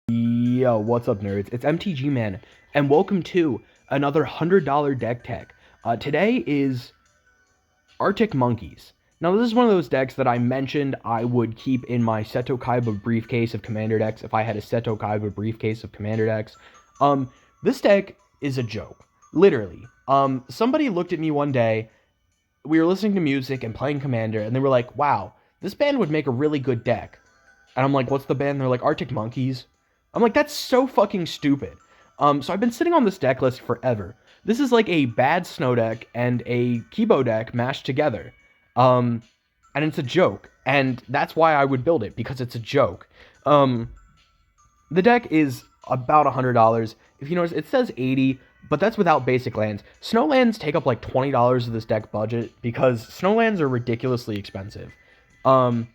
Yo, what's up, nerds? It's MTG Man, and welcome to another $100 deck tech. Today is Arctic Monkeys. Now, this is one of those decks that I mentioned I would keep in my Seto Kaiba briefcase of commander decks if I had a Seto Kaiba briefcase of commander decks. This deck is a joke, literally. Somebody looked at me one day, we were listening to music and playing Commander, and they were like, wow, this band would make a really good deck. And I'm like, what's the band? And they're like, Arctic Monkeys. I'm like, that's so fucking stupid. So I've been sitting on this deck list forever. This is like a bad snow deck and a Kibo deck mashed together. And it's a joke. And that's why I would build it, because it's a joke. The deck is about $100. If you notice, it says 80, but that's without basic lands. Snowlands take up like $20 of this deck budget, because snowlands are ridiculously expensive. And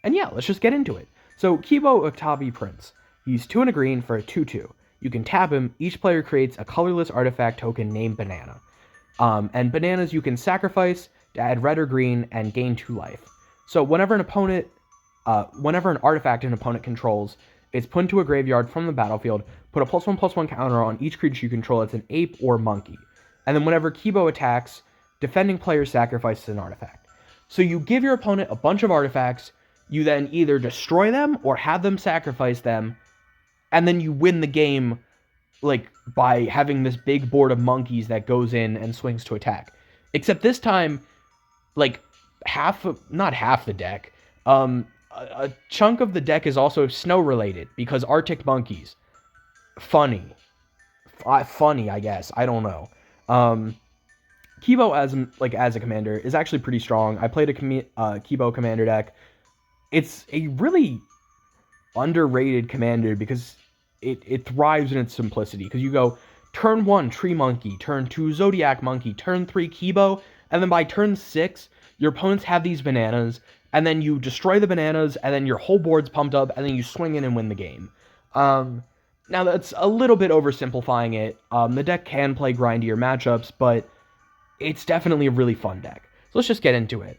yeah, let's just get into it. So, Kibo Uktabi Prince. He's 2 and a green for a 2/2. You can tap him. Each player creates a colorless artifact token named Banana. And bananas you can sacrifice to add red or green and gain 2 life. So whenever an artifact an opponent controls, it's put into a graveyard from the battlefield. Put a +1/+1 counter on each creature you control that's an ape or monkey. And then whenever Kibo attacks, defending player sacrifices an artifact. So you give your opponent a bunch of artifacts. You then either destroy them or have them sacrifice them. And then you win the game, like, by having this big board of monkeys that goes in and swings to attack. Except this time, like, not half the deck, a chunk of the deck is also snow-related, because Arctic Monkeys. Funny, I guess. I don't know. Kibo as a commander is actually pretty strong. I played a Kibo commander deck. It's a really underrated commander because it thrives in its simplicity, because you go turn 1 Tree Monkey, turn 2 Zodiac Monkey, turn 3 Kibo, and then by turn 6 your opponents have these bananas, and then you destroy the bananas, and then your whole board's pumped up, and then you swing in and win the game. Now that's a little bit oversimplifying it. The deck can play grindier matchups, but it's definitely a really fun deck. So let's just get into it.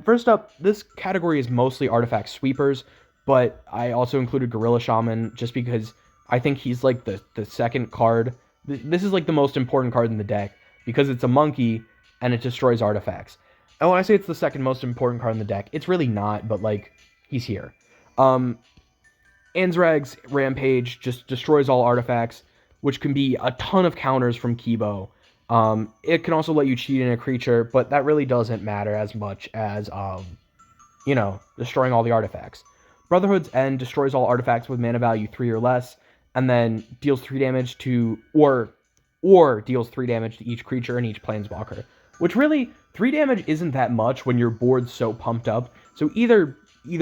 First up, this category is mostly artifact sweepers, but I also included Gorilla Shaman just because I think he's like the second card. This is like the most important card in the deck because it's a monkey and it destroys artifacts. And when I say it's the second most important card in the deck, it's really not, but like, he's here. Anzrag's Rampage just destroys all artifacts, which can be a ton of counters from Kibo. It can also let you cheat in a creature, but that really doesn't matter as much as, destroying all the artifacts. Brotherhood's End destroys all artifacts with mana value 3 or less, and then deals 3 damage to, or deals 3 damage to each creature and each planeswalker. Which really, 3 damage isn't that much when your board's so pumped up, so either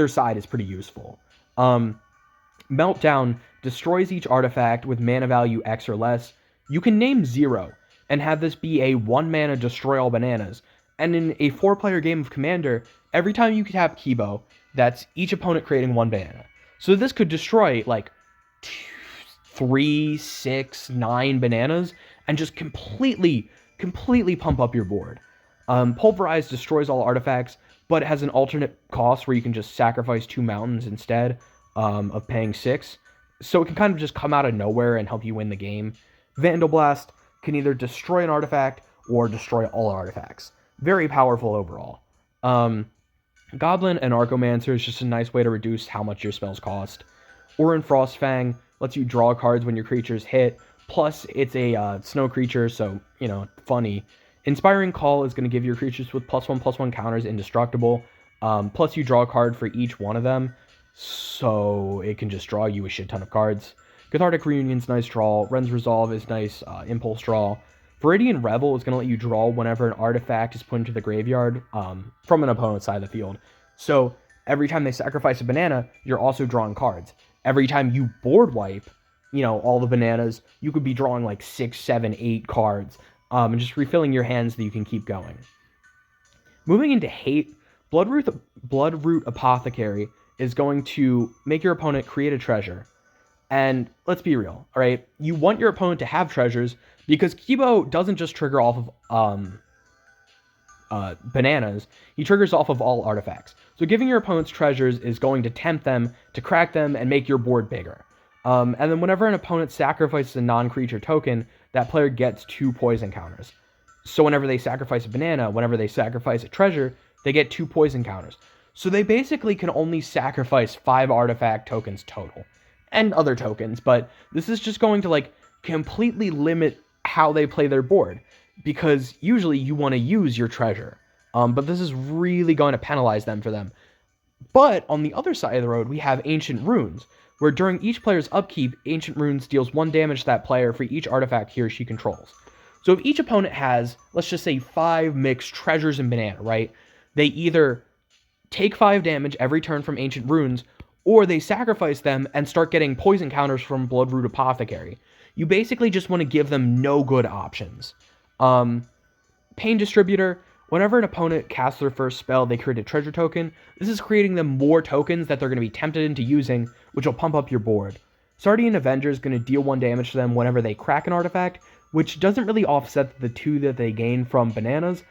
side is pretty useful. Meltdown destroys each artifact with mana value X or less. You can name 0, and have this be a 1-mana destroy all bananas. And in a 4-player game of Commander, every time you tap Kibo, that's each opponent creating 1 banana. So this could destroy, like, 3, 6, 9 bananas, and just completely pump up your board. Pulverize destroys all artifacts, but it has an alternate cost where you can just sacrifice 2 mountains instead of paying 6. So it can kind of just come out of nowhere and help you win the game. Vandal Blast can either destroy an artifact or destroy all artifacts. Very powerful overall. Goblin Anarchomancer is just a nice way to reduce how much your spells cost. Ohran Frostfang lets you draw cards when your creatures hit, plus it's a snow creature, so, funny. Inspiring Call is going to give your creatures with +1/+1 counters indestructible, plus you draw a card for each one of them, so it can just draw you a shit ton of cards. Cathartic Reunion's nice draw. Ren's Resolve is nice impulse draw. Viridian Revel is going to let you draw whenever an artifact is put into the graveyard from an opponent's side of the field. So every time they sacrifice a banana, you're also drawing cards. Every time you board wipe, all the bananas, you could be drawing like 6, 7, 8 cards and just refilling your hands so that you can keep going. Moving into hate, Bloodroot Apothecary is going to make your opponent create a treasure. And let's be real, all right? You want your opponent to have treasures because Kibo doesn't just trigger off of bananas. He triggers off of all artifacts. So giving your opponents treasures is going to tempt them to crack them and make your board bigger. And then whenever an opponent sacrifices a non-creature token, that player gets 2 poison counters. So whenever they sacrifice a banana, whenever they sacrifice a treasure, they get 2 poison counters. So they basically can only sacrifice 5 artifact tokens total. And other tokens, but this is just going to, like, completely limit how they play their board. Because usually you want to use your treasure. But this is really going to penalize them for them. But on the other side of the road, we have Ancient Runes, where during each player's upkeep, Ancient Runes deals 1 damage to that player for each artifact he or she controls. So if each opponent has, let's just say, 5 mixed treasures and banana, right? They either take 5 damage every turn from Ancient Runes, or they sacrifice them and start getting poison counters from Bloodroot Apothecary. You basically just want to give them no good options. Pain Distributor, whenever an opponent casts their first spell, they create a treasure token. This is creating them more tokens that they're going to be tempted into using, which will pump up your board. Sardian Avenger is going to deal 1 damage to them whenever they crack an artifact, which doesn't really offset the 2 that they gain from bananas.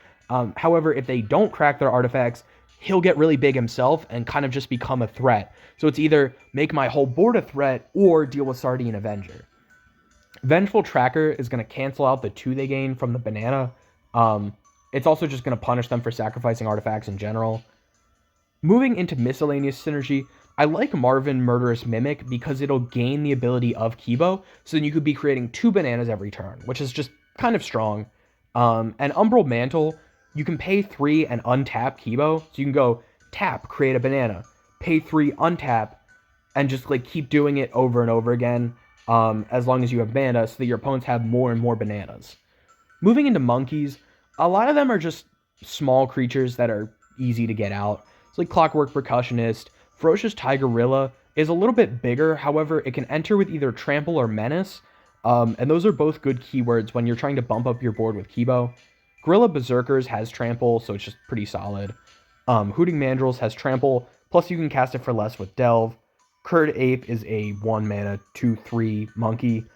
However, if they don't crack their artifacts, he'll get really big himself and kind of just become a threat. So it's either make my whole board a threat or deal with Sardian Avenger. Vengeful Tracker is going to cancel out the 2 they gain from the banana. It's also just going to punish them for sacrificing artifacts in general. Moving into miscellaneous synergy, I like Marvin Murderous Mimic because it'll gain the ability of Kibo, so then you could be creating 2 bananas every turn, which is just kind of strong. And Umbral Mantle, you can pay 3 and untap Kibo, so you can go tap, create a banana, pay 3, untap, and just like keep doing it over and over again, as long as you have mana, so that your opponents have more and more bananas. Moving into monkeys, a lot of them are just small creatures that are easy to get out. It's like Clockwork Percussionist. Ferocious Tigorilla is a little bit bigger, however, it can enter with either Trample or Menace, and those are both good keywords when you're trying to bump up your board with Kibo. Gorilla Berserkers has Trample, so it's just pretty solid. Hooting Mandrills has Trample, plus you can cast it for less with Delve. Kird Ape is a 1 mana, 2/3 monkey.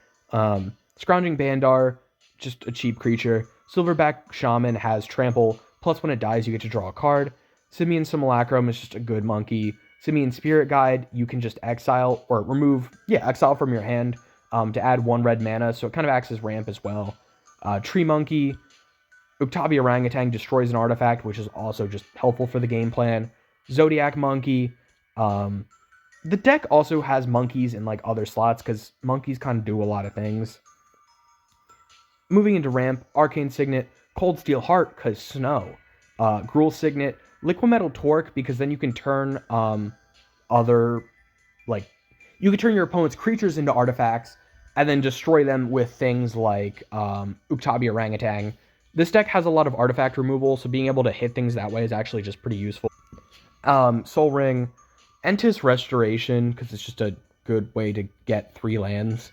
Scrounging Bandar, just a cheap creature. Silverback Shaman has Trample, plus when it dies you get to draw a card. Simian Simulacrum is just a good monkey. Simian Spirit Guide, you can just exile, or remove, exile from your hand to add 1 red mana, so it kind of acts as ramp as well. Tree Monkey, Uktabi Orangutan destroys an artifact, which is also just helpful for the game plan. Zodiac Monkey. The deck also has monkeys in like other slots, because monkeys kind of do a lot of things. Moving into ramp, Arcane Signet, Coldsteel Heart, because snow. Gruul Signet, Liquimetal Torque, because then you can turn you can turn your opponent's creatures into artifacts, and then destroy them with things like Uktabi Orangutan. This deck has a lot of artifact removal, so being able to hit things that way is actually just pretty useful. Soul Ring, Entis Restoration, because it's just a good way to get 3 lands.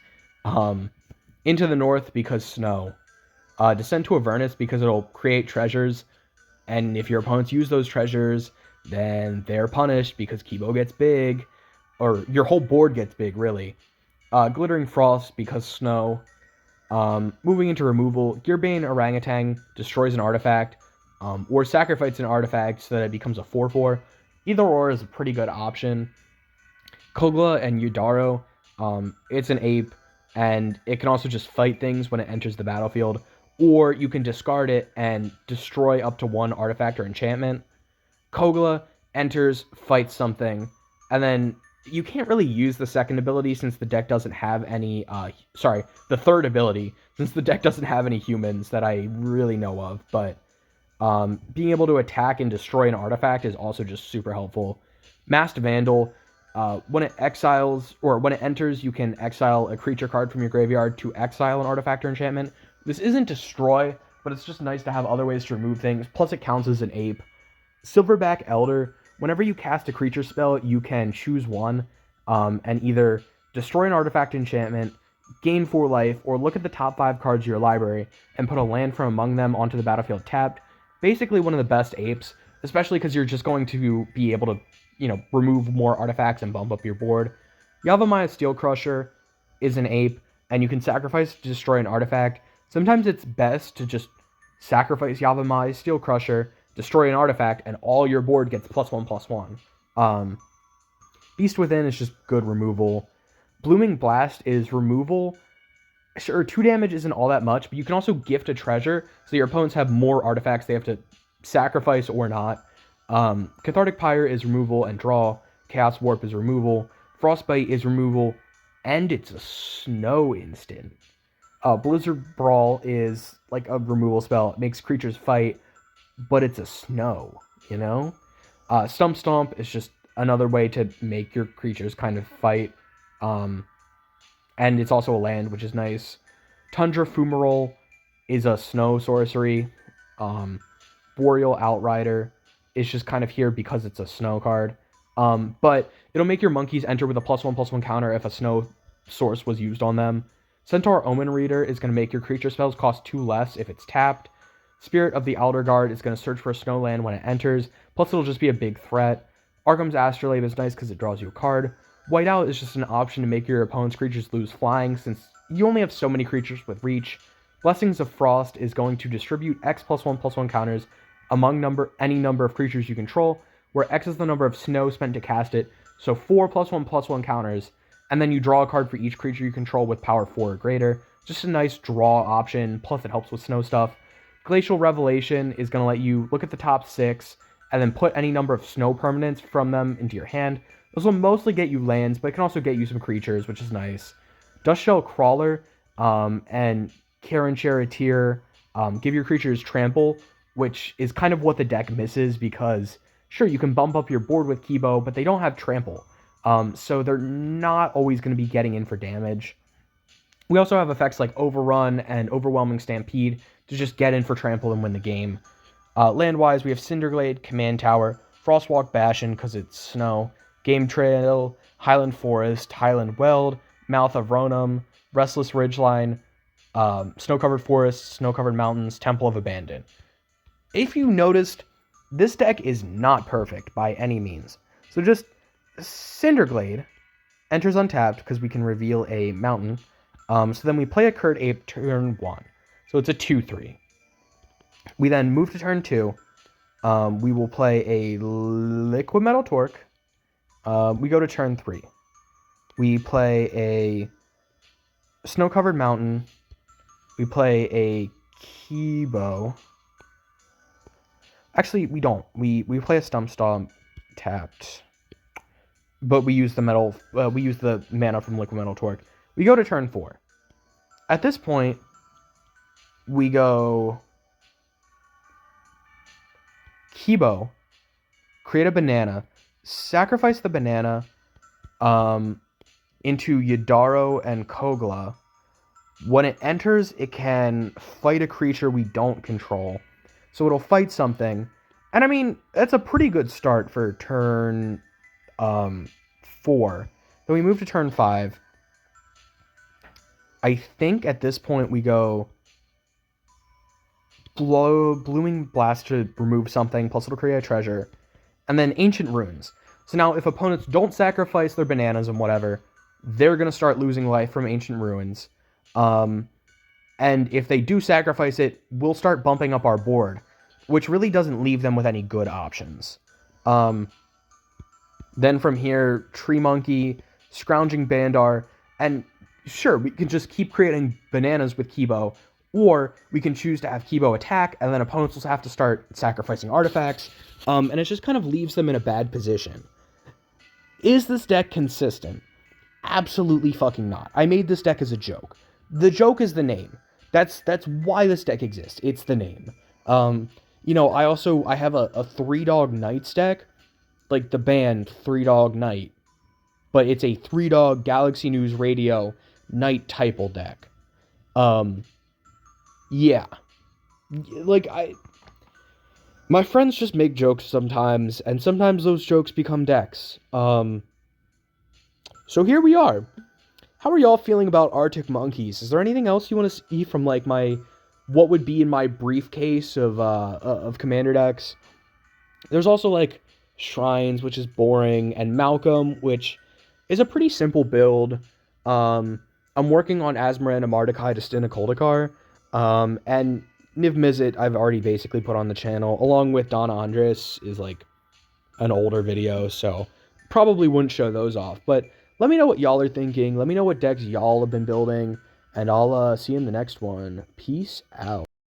Into the North, because snow. Descent to Avernus, because it'll create treasures, and if your opponents use those treasures, then they're punished because Kibo gets big, or your whole board gets big, really. Glittering Frost, because snow. Moving into removal, Gearbane Orangutan destroys an artifact, or sacrifices an artifact so that it becomes a 4/4. Either or is a pretty good option. Kogla and Yidaro, it's an ape, and it can also just fight things when it enters the battlefield, or you can discard it and destroy up to 1 artifact or enchantment. Kogla enters, fights something, and then you can't really use the second ability since the deck doesn't have any, the third ability, since the deck doesn't have any humans that I really know of, but being able to attack and destroy an artifact is also just super helpful. Masked Vandal, when it exiles, or when it enters, you can exile a creature card from your graveyard to exile an artifact or enchantment. This isn't destroy, but it's just nice to have other ways to remove things, plus it counts as an ape. Silverback Elder, whenever you cast a creature spell, you can choose one, and either destroy an artifact enchantment, gain 4 life, or look at the top 5 cards of your library and put a land from among them onto the battlefield tapped. Basically one of the best apes, especially because you're just going to be able to, remove more artifacts and bump up your board. Yavimaya Steelcrusher is an ape, and you can sacrifice to destroy an artifact. Sometimes it's best to just sacrifice Yavimaya Steelcrusher, destroy an artifact, and all your board gets +1/+1. Beast Within is just good removal. Blooming Blast is removal. Sure, 2 damage isn't all that much, but you can also gift a treasure, so your opponents have more artifacts they have to sacrifice or not. Cathartic Pyre is removal and draw. Chaos Warp is removal. Frostbite is removal, and it's a snow instant. Blizzard Brawl is like a removal spell. It makes creatures fight, but it's a snow, you know? Stump Stomp is just another way to make your creatures kind of fight. And it's also a land, which is nice. Tundra Fumarole is a snow sorcery. Boreal Outrider is just kind of here because it's a snow card. But it'll make your monkeys enter with a +1/+1 counter if a snow source was used on them. Centaur Omenreader is going to make your creature spells cost 2 less if it's tapped. Spirit of the Elder Guard is going to search for a snow land when it enters, plus it'll just be a big threat. Arkham's Astrolabe is nice because it draws you a card. Whiteout is just an option to make your opponent's creatures lose flying, since you only have so many creatures with reach. Blessings of Frost is going to distribute X +1/+1 counters among any number of creatures you control, where X is the number of snow spent to cast it, so 4 +1/+1 counters, and then you draw a card for each creature you control with power 4 or greater. Just a nice draw option, plus it helps with snow stuff. Glacial Revelation is going to let you look at the top 6, and then put any number of snow permanents from them into your hand. Those will mostly get you lands, but it can also get you some creatures, which is nice. Duskshell Crawler and Khenra Charioteer give your creatures trample, which is kind of what the deck misses, because sure, you can bump up your board with Kibo, but they don't have trample. So they're not always going to be getting in for damage. We also have effects like Overrun and Overwhelming Stampede to just get in for trample and win the game. Land-wise, we have Cinderglade, Command Tower, Frostwalk Bastion because it's snow, Game Trail, Highland Forest, Highland Weld, Mouth of Ronan, Restless Ridgeline, Snow-Covered Forests, Snow-Covered Mountains, Temple of Abandon. If you noticed, this deck is not perfect by any means. So just Cinderglade enters untapped because we can reveal a mountain. So then we play a Kird Ape turn 1. So it's a 2/3. We then move to turn 2. We will play a Liquimetal Torque. We go to turn 3. We play a Snow-Covered Mountain. We play a Kibo. Actually, we don't. We play a Stump Stomp tapped. But we use the we use the mana from Liquimetal Torque. We go to turn 4. At this point, we go Kibo, create a banana, sacrifice the banana into Yidaro and Kogla. When it enters, it can fight a creature we don't control. So it'll fight something. And I mean, that's a pretty good start for turn 4. Then we move to turn 5. I think at this point we go Blooming Blast to remove something, plus it'll create a treasure. And then Ancient Ruins. So now if opponents don't sacrifice their bananas and whatever, they're going to start losing life from Ancient Ruins. And if they do sacrifice it, we'll start bumping up our board, which really doesn't leave them with any good options. Then from here, Tree Monkey, Scrounging Bandar, and sure, we can just keep creating bananas with Kibo, or we can choose to have Kibo attack, and then opponents will have to start sacrificing artifacts, and it just kind of leaves them in a bad position. Is this deck consistent? Absolutely fucking not. I made this deck as a joke. The joke is the name. That's why this deck exists. It's the name. You know, I have a 3-dog Knights deck, like the band 3-Dog Knight, but it's a 3-dog Galaxy News Radio Knight typal deck. Yeah. Like, my friends just make jokes sometimes, and sometimes those jokes become decks. So here we are. How are y'all feeling about Arctic Monkeys? Is there anything else you want to see from, like, what would be in my briefcase of commander decks? There's also, like, Shrines, which is boring, and Malcolm, which is a pretty simple build. I'm working on Asmara and Mardukkai to Stina Koldakar, and Niv Mizzet I've already basically put on the channel, along with Donna Andres is, like, an older video, so probably wouldn't show those off. But Let me know what y'all are thinking. Let me know what decks y'all have been building. And I'll see you in the next one. Peace out.